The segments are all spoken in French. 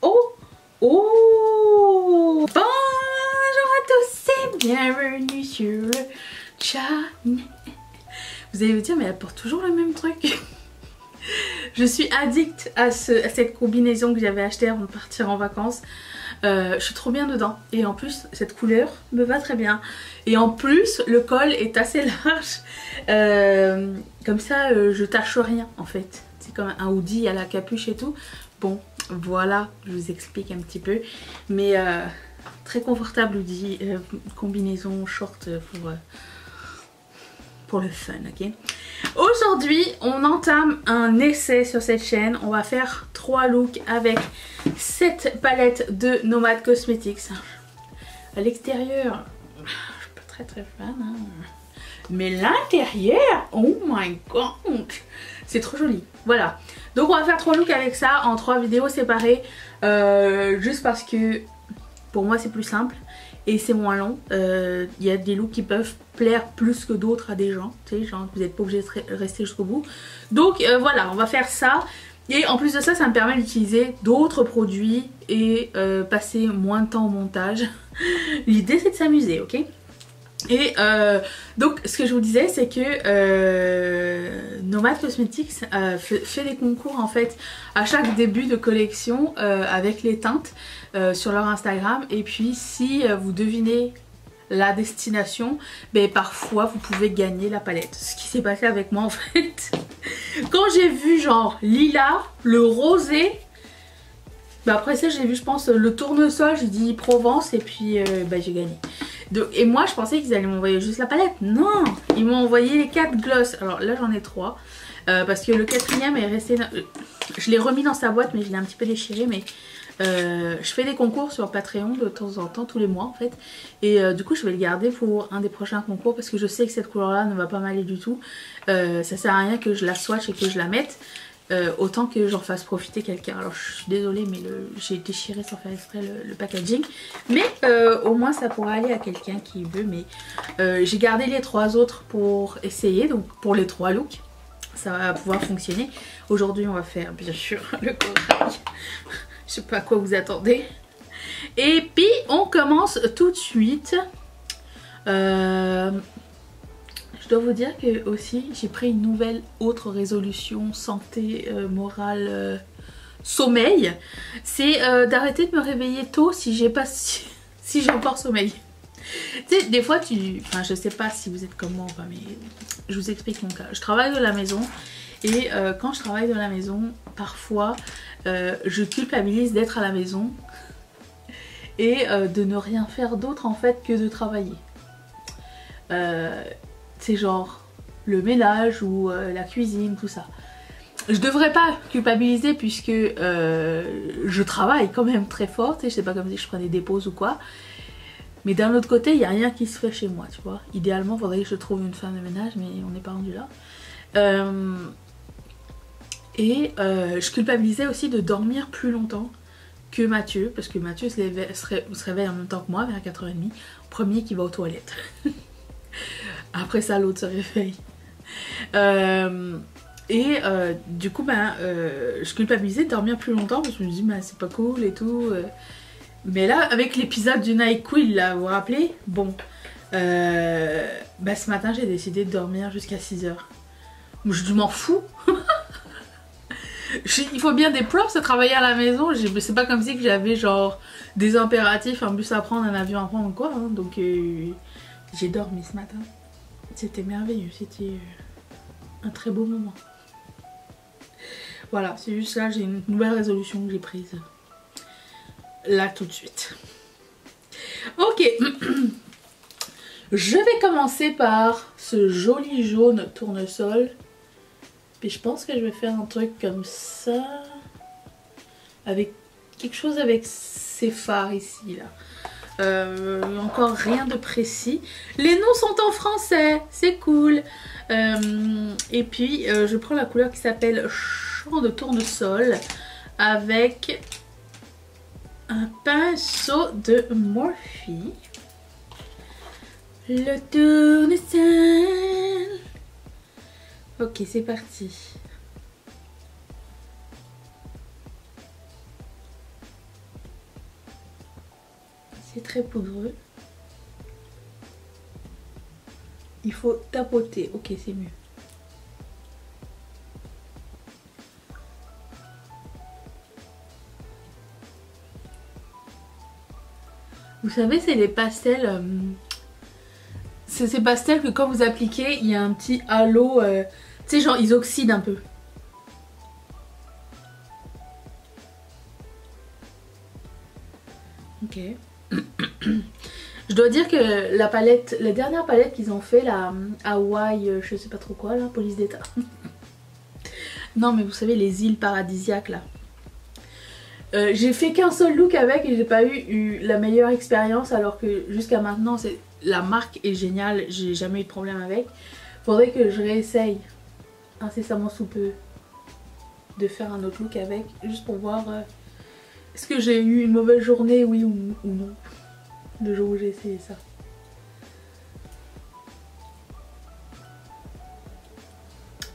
Oh! Oh! Bonjour à tous et bienvenue sur le channel. Vous allez vous dire, mais elle porte toujours le même truc. Je suis addict à cette combinaison que j'avais achetée avant de partir en vacances. Je suis trop bien dedans. Et en plus, cette couleur me va très bien. Et en plus, le col est assez large. Comme ça, je tâche rien en fait. C'est comme un hoodie à la capuche et tout. Bon, voilà, je vous explique un petit peu. Mais très confortable hoodie, combinaison short pour le fun, ok? Aujourd'hui, on entame un essai sur cette chaîne. On va faire 3 looks avec cette palette de Nomad Cosmetics. À l'extérieur, je suis pas très fan, hein. Mais l'intérieur, oh my god, c'est trop joli. Voilà, donc on va faire 3 looks avec ça en 3 vidéos séparées, juste parce que pour moi c'est plus simple et c'est moins long. Il y a des looks qui peuvent plaire plus que d'autres à des gens, tu sais, genre vous n'êtes pas obligé de rester jusqu'au bout. Donc voilà, on va faire ça. Et en plus de ça, ça me permet d'utiliser d'autres produits et passer moins de temps au montage. L'idée c'est de s'amuser, ok? Et donc ce que je vous disais, c'est que Nomad Cosmetics fait des concours en fait à chaque début de collection avec les teintes sur leur Instagram. Et puis si vous devinez la destination, ben parfois vous pouvez gagner la palette. Ce qui s'est passé avec moi en fait. Quand j'ai vu genre lilas, le rosé, ben après ça j'ai vu je pense le tournesol, j'ai dit Provence et puis ben, j'ai gagné. Donc, et moi je pensais qu'ils allaient m'envoyer juste la palette. Non, ils m'ont envoyé les 4 gloss. Alors là j'en ai 3 parce que le 4e est resté... je l'ai remis dans sa boîte mais je l'ai un petit peu déchiré. Mais je fais des concours sur Patreon de temps en temps, tous les mois en fait. Et du coup je vais le garder pour un des prochains concours parce que je sais que cette couleur là ne va pas m'aller du tout. Ça sert à rien que je la swatch et que je la mette. Autant que j'en fasse profiter quelqu'un. Alors je suis désolée mais j'ai déchiré sans faire exprès le packaging. Mais au moins ça pourra aller à quelqu'un qui veut. Mais j'ai gardé les 3 autres pour essayer. Donc pour les 3 looks ça va pouvoir fonctionner. Aujourd'hui on va faire bien sûr le corail. Je sais pas à quoi vous attendez. Et puis on commence tout de suite. Je dois vous dire que aussi j'ai pris une nouvelle autre résolution santé, morale, sommeil. C'est d'arrêter de me réveiller tôt si j'ai pas si j'ai encore sommeil. Tu sais, des fois enfin je sais pas si vous êtes comme moi, enfin, mais je vous explique mon cas. Je travaille de la maison et quand je travaille de la maison, parfois je culpabilise d'être à la maison et de ne rien faire d'autre en fait que de travailler. C'est genre le ménage ou la cuisine, tout ça. Je devrais pas culpabiliser puisque je travaille quand même très fort, tu sais, c'est pas comme si je prenais des pauses ou quoi. Mais d'un autre côté, il n'y a rien qui se fait chez moi, tu vois. Idéalement, il faudrait que je trouve une femme de ménage, mais on n'est pas rendu là. Je culpabilisais aussi de dormir plus longtemps que Mathieu, parce que Mathieu se réveille en même temps que moi, vers 4h30, premier qui va aux toilettes. Après ça l'autre se réveille. Du coup ben, je culpabilisais de dormir plus longtemps parce que je me dis ben, c'est pas cool et tout. Mais là avec l'épisode du NyQuil là, vous vous rappelez? Bon, ben, ce matin j'ai décidé de dormir jusqu'à 6h. Je m'en fous. Il faut bien des props à travailler à la maison. C'est pas comme si j'avais genre des impératifs, un bus à prendre, un avion à prendre ou quoi, hein. Donc j'ai dormi ce matin. C'était merveilleux, c'était un très beau moment. Voilà, c'est juste là, j'ai une nouvelle résolution que j'ai prise. Là tout de suite. Ok. Je vais commencer par ce joli jaune tournesol. Puis je pense que je vais faire un truc comme ça. Avec quelque chose avec ces phares ici là. Encore rien de précis. Les noms sont en français, c'est cool. Et puis je prends la couleur qui s'appelle Champ de tournesol avec un pinceau de Morphe. Le tournesol. Ok, c'est parti. C'est très poudreux. Il faut tapoter. Ok, c'est mieux. Vous savez, c'est les pastels... c'est ces pastels que quand vous appliquez, il y a un petit halo... tu sais, genre, ils oxydent un peu. Ok. Je dois dire que la palette, la dernière palette qu'ils ont fait, la Hawaii, je sais pas trop quoi, là, police d'état. Non, mais vous savez, les îles paradisiaques, là. J'ai fait qu'un seul look avec et j'ai pas eu la meilleure expérience, alors que jusqu'à maintenant la marque est géniale, j'ai jamais eu de problème avec. Faudrait que je réessaye incessamment sous peu de faire un autre look avec, juste pour voir est-ce que j'ai eu une mauvaise journée, oui ou non, le jour où j'ai essayé ça.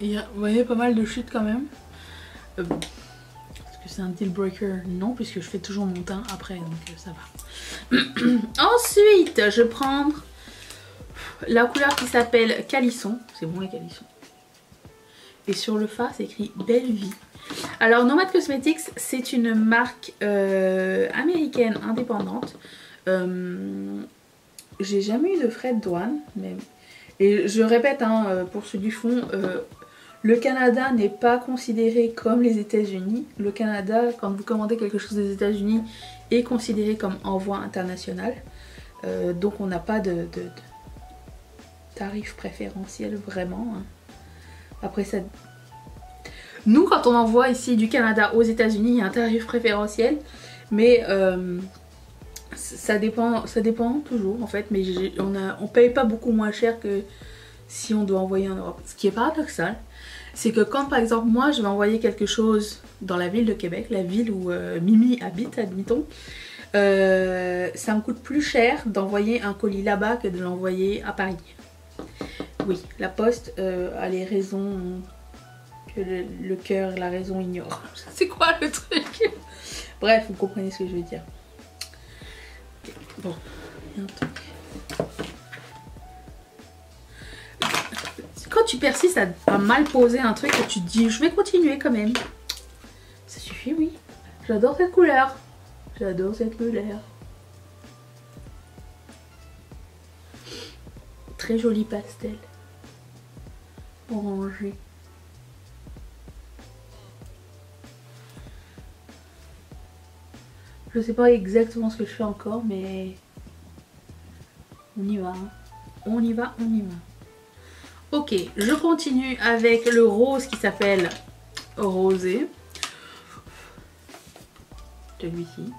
Il y a, vous voyez, pas mal de chutes quand même. C'est un deal breaker, non, puisque je fais toujours mon teint après, donc ça va. Ensuite, je vais prendre la couleur qui s'appelle Calisson. C'est bon, les Calissons. Et sur le fard, c'est écrit Belle Vie. Alors, Nomad Cosmetics, c'est une marque américaine indépendante. J'ai jamais eu de frais de douane, mais... Et je répète, hein, pour ceux du fond... le Canada n'est pas considéré comme les États-Unis. Le Canada, quand vous commandez quelque chose des États-Unis, est considéré comme envoi international. Donc on n'a pas de tarif préférentiel vraiment. Hein. Après ça... Nous, quand on envoie ici du Canada aux États-Unis, il y a un tarif préférentiel. Mais ça dépend toujours en fait. Mais on paye pas beaucoup moins cher que si on doit envoyer en Europe. Ce qui est paradoxal. C'est que quand par exemple moi je vais envoyer quelque chose dans la ville de Québec, la ville où Mimi habite, admettons, ça me coûte plus cher d'envoyer un colis là-bas que de l'envoyer à Paris. Oui, la poste a les raisons que le cœur, la raison ignore. C'est quoi le truc? Bref, vous comprenez ce que je veux dire. Okay. Bon, il y a un truc. Quand tu persistes à mal poser un truc et tu te dis je vais continuer quand même. Ça suffit, oui. J'adore cette couleur. J'adore cette couleur. Très joli pastel. Orangé. Je sais pas exactement ce que je fais encore, mais on y va. Hein. On y va, on y va. Ok, je continue avec le rose qui s'appelle Rosé. Celui-ci.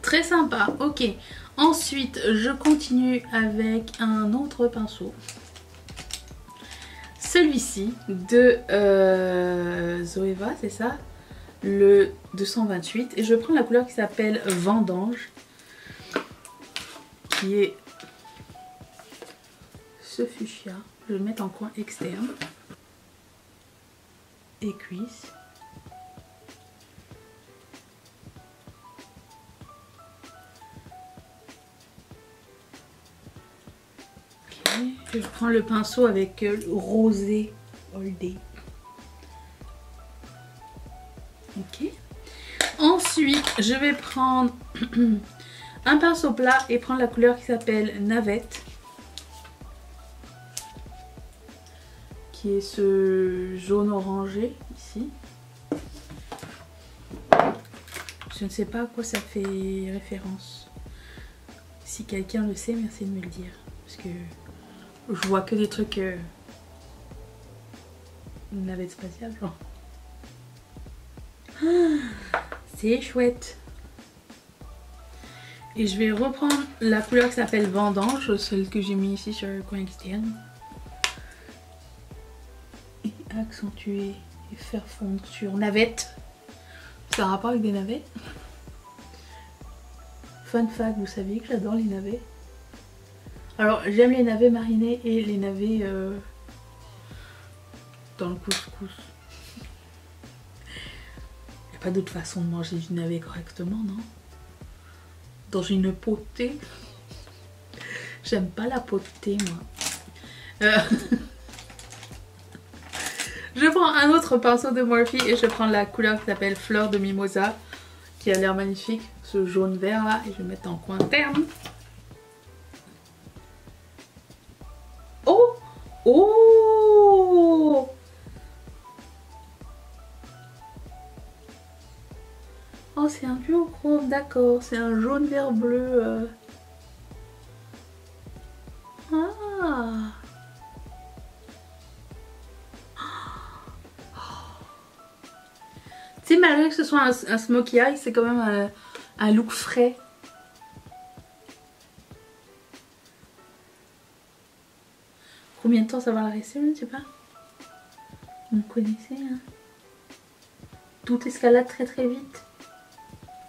Très sympa, ok. Ensuite, je continue avec un autre pinceau. Celui-ci de Zoeva, c'est ça? Le 228. Et je vais prendre la couleur qui s'appelle Vendange. Qui est ce fuchsia. Je vais le mettre en coin externe. Et cuisse. Ok. Je prends le pinceau avec le rosé all day. Ok. Ensuite, je vais prendre un pinceau plat et prendre la couleur qui s'appelle Navette. Qui est ce jaune orangé ici. Je ne sais pas à quoi ça fait référence. Si quelqu'un le sait, merci de me le dire. Parce que je vois que des trucs... une navette spatiale, genre. Ah, c'est chouette. Et je vais reprendre la couleur qui s'appelle Vendange, celle que j'ai mis ici sur le coin externe. Et accentuer et faire fondre sur Navette. Ça a un rapport avec des navets. Fun fact, vous saviez que j'adore les navets. Alors j'aime les navets marinés et les navets dans le couscous. pas d'autre façon de manger du navet correctement, non? Dans une potée. J'aime pas la potée, moi. Je prends un autre pinceau de Morphe et je prends la couleur qui s'appelle Fleur de Mimosa, qui a l'air magnifique, ce jaune vert là, et je vais mettre en coin interne. Oh! Oh! Oh, c'est un duochrome, d'accord, c'est un jaune vert bleu. Ah! Tu sais, malgré que ce soit un smokey eye, c'est quand même un look frais. Combien de temps ça va la rester, je ne sais pas. Vous connaissez, hein? Tout escalade très très vite.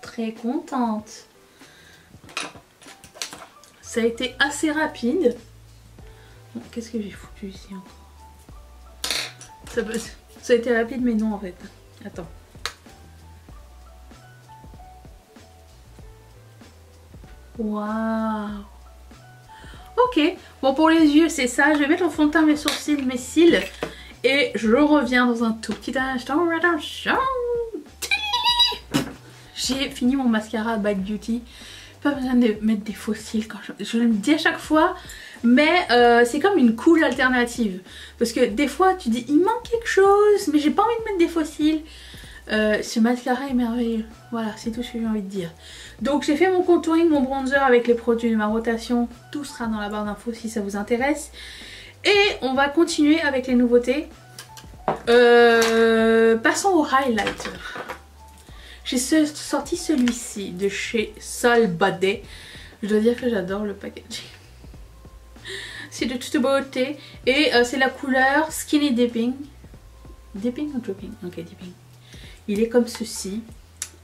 Très contente. Ça a été assez rapide. Bon, qu'est-ce que j'ai foutu ici encore? Ça a été rapide, mais non en fait. Attends. Waouh. Ok, bon pour les yeux c'est ça. Je vais mettre au fond de teint mes sourcils, mes cils. Et je reviens dans un tout petit instant. J'ai fini mon mascara Bad Beauty. Pas besoin de mettre des faux cils quand je le dis à chaque fois. Mais c'est comme une cool alternative. Parce que des fois tu dis il manque quelque chose, mais j'ai pas envie de mettre des faux cils. Ce mascara est merveilleux. Voilà, c'est tout ce que j'ai envie de dire. Donc j'ai fait mon contouring, mon bronzer avec les produits de ma rotation. Tout sera dans la barre d'infos si ça vous intéresse. Et on va continuer avec les nouveautés. Passons au highlighter. J'ai sorti celui-ci de chez Sol Body. Je dois dire que j'adore le packaging. C'est de toute beauté. Et c'est la couleur Skinny Dipping. Dipping ou Dripping? Ok, Dipping. Il est comme ceci.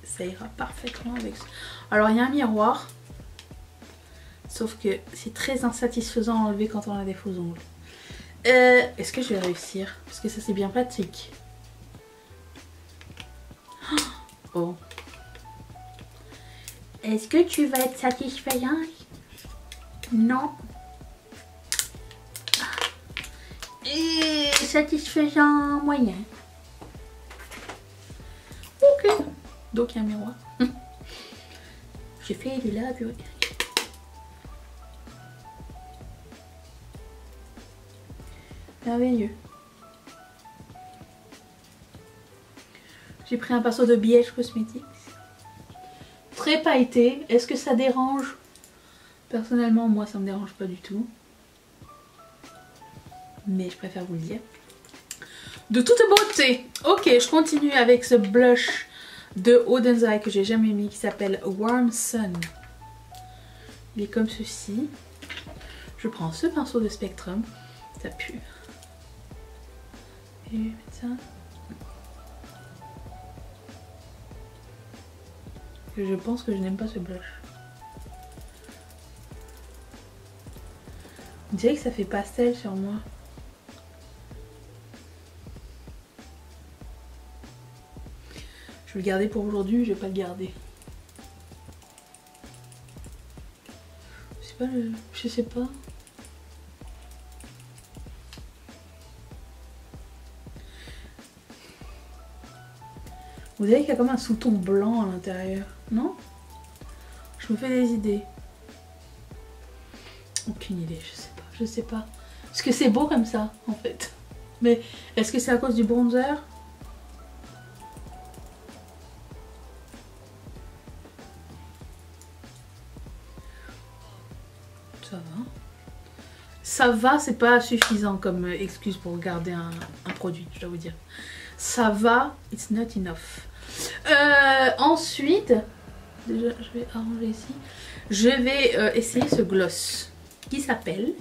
Ça ira parfaitement avec ça. Alors il y a un miroir. Sauf que c'est très insatisfaisant à enlever quand on a des faux ongles. Est-ce que je vais réussir? Parce que ça c'est bien pratique. Oh. Est-ce que tu vas être satisfaisant? Non. Et satisfaisant moyen. Ok. Donc il y a un miroir. J'ai fait du labio. Merveilleux. J'ai pris un pinceau de BH Cosmetics. Très pailleté. Est-ce que ça dérange? Personnellement, moi, ça me dérange pas du tout. Mais je préfère vous le dire. De toute beauté. Ok, je continue avec ce blush de Odenzai que j'ai jamais mis, qui s'appelle Warm Sun. Il est comme ceci. Je prends ce pinceau de Spectrum. Ça pue. Et je vais mettre ça. Je pense que je n'aime pas ce blush. On dirait que ça fait pastel sur moi. Je vais le garder pour aujourd'hui, mais je vais pas le garder. Je sais pas. Vous voyez qu'il y a comme un sous-ton blanc à l'intérieur, non? Je me fais des idées. Aucune idée, je sais pas, je sais pas. Parce que c'est beau comme ça, en fait. Mais est-ce que c'est à cause du bronzer? Ça va. Ça va, c'est pas suffisant comme excuse pour regarder un produit, je dois vous dire. Ça va, it's not enough. Ensuite, déjà je vais arranger ici. Je vais essayer ce gloss qui s'appelle...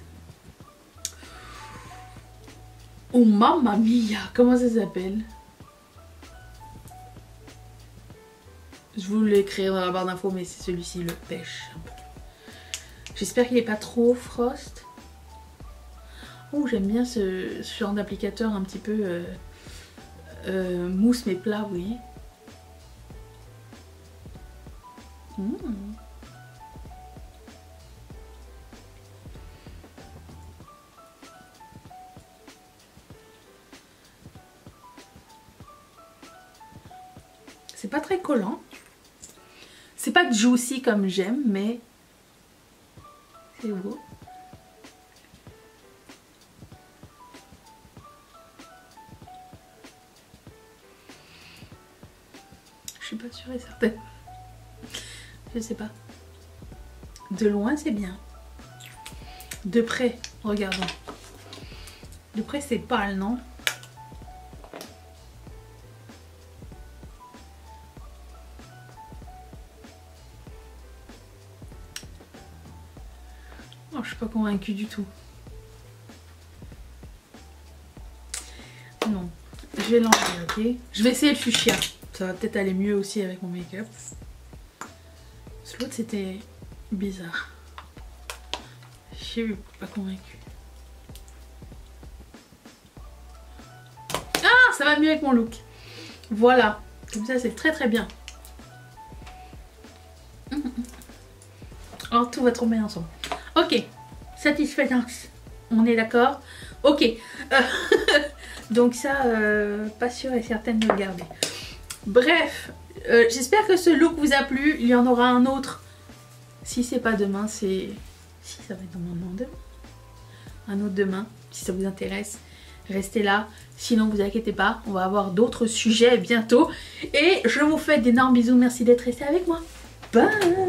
Oh mamma mia, comment ça s'appelle? Je vous l'écrirai dans la barre d'infos, mais c'est celui-ci, le pêche un peu. J'espère qu'il n'est pas trop frost. Oh, j'aime bien ce genre d'applicateur un petit peu mousse mais plat, vous voyez. C'est pas très collant. C'est pas juicy comme j'aime, mais c'est beau. Je suis pas sûre et certaine. Je sais pas. De loin c'est bien. De près, regardons. De près c'est pâle, non? Oh, je suis pas convaincue du tout. Non. Je vais l'enlever, ok? Je vais essayer le fuchsia. Ça va peut-être aller mieux aussi avec mon make-up. L'autre c'était bizarre. Je suis pas convaincue. Ah, ça va mieux avec mon look. Voilà. Comme ça c'est très très bien. Oh, tout va trop bien ensemble. Ok. Satisfaisance. On est d'accord? Ok. Donc ça, pas sûre et certaine de le garder. Bref, j'espère que ce look vous a plu. Il y en aura un autre. Si c'est pas demain, c'est... Si, ça va être demain. Un autre demain, si ça vous intéresse. Restez là. Sinon, vous inquiétez pas, on va avoir d'autres sujets bientôt. Et je vous fais d'énormes bisous. Merci d'être resté avec moi. Bye!